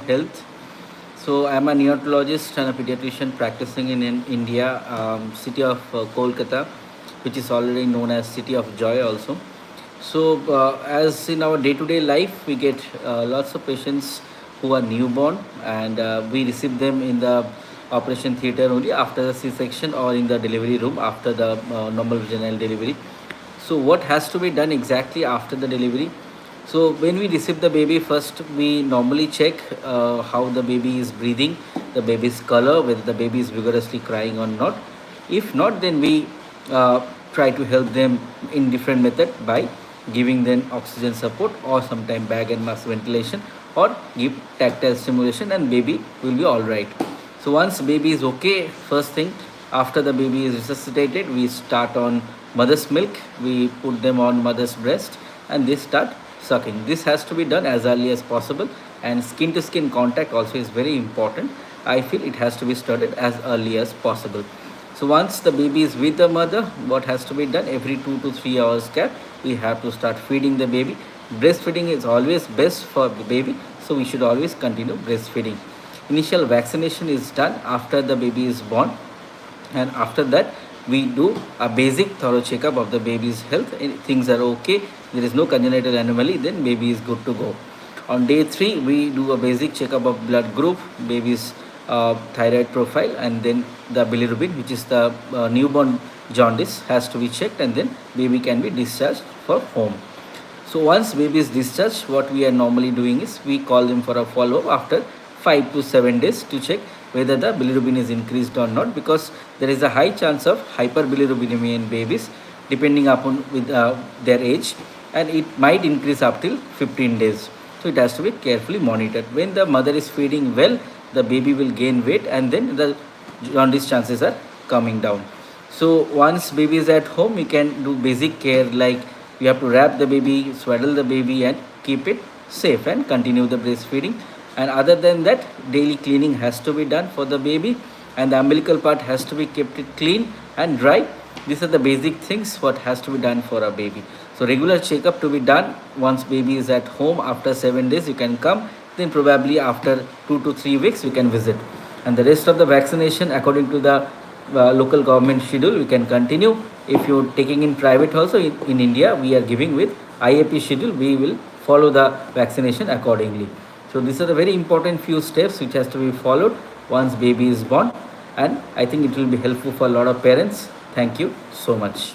Health. So I'm a neonatologist and a pediatrician practicing in India, city of Kolkata, which is already known as City of Joy also. So as in our day-to-day life, we get lots of patients who are newborn, and we receive them in the operation theater only after the C-section or in the delivery room after the normal vaginal delivery. So what has to be done exactly after the delivery? So when we receive the baby, first we normally check how the baby is breathing, the baby's color, whether the baby is vigorously crying or not. If not, then we try to help them in different method by giving them oxygen support or sometime bag and mask ventilation, or give tactile stimulation, and baby will be all right. So once baby is okay, first thing after the baby is resuscitated, we start on mother's milk. We put them on mother's breast and they start sucking. This has to be done as early as possible, and skin to skin contact also is very important. I feel it has to be started as early as possible. So once the baby is with the mother, what has to be done? Every 2 to 3 hours gap, we have to start feeding the baby. Breastfeeding is always best for the baby, so we should always continue breastfeeding. Initial vaccination is done after the baby is born, and after that we do a basic thorough checkup of the baby's health. If things are okay, there is no congenital anomaly, then baby is good to go. On day 3 we do a basic checkup of blood group, baby's thyroid profile, and then the bilirubin, which is the newborn jaundice, has to be checked, and then baby can be discharged for home. So once baby is discharged, what we are normally doing is we call them for a follow-up after 5 to 7 days to check whether the bilirubin is increased or not, because there is a high chance of hyperbilirubinemia in babies depending upon with their age, and it might increase up till 15 days. So it has to be carefully monitored. When the mother is feeding well, the baby will gain weight, and then the jaundice chances are coming down. So once baby is at home, we can do basic care, like you have to wrap the baby, swaddle the baby, and keep it safe and continue the breastfeeding. And other than that, daily cleaning has to be done for the baby, and the umbilical part has to be kept it clean and dry. These are the basic things what has to be done for a baby. So regular checkup to be done. Once baby is at home, after 7 days you can come, then probably after 2 to 3 weeks you can visit. And the rest of the vaccination according to the local government schedule we can continue. If you're taking in private also, in India we are giving with IAP schedule, we will follow the vaccination accordingly. So these are the very important few steps which has to be followed once baby is born, and I think it will be helpful for a lot of parents. Thank you so much.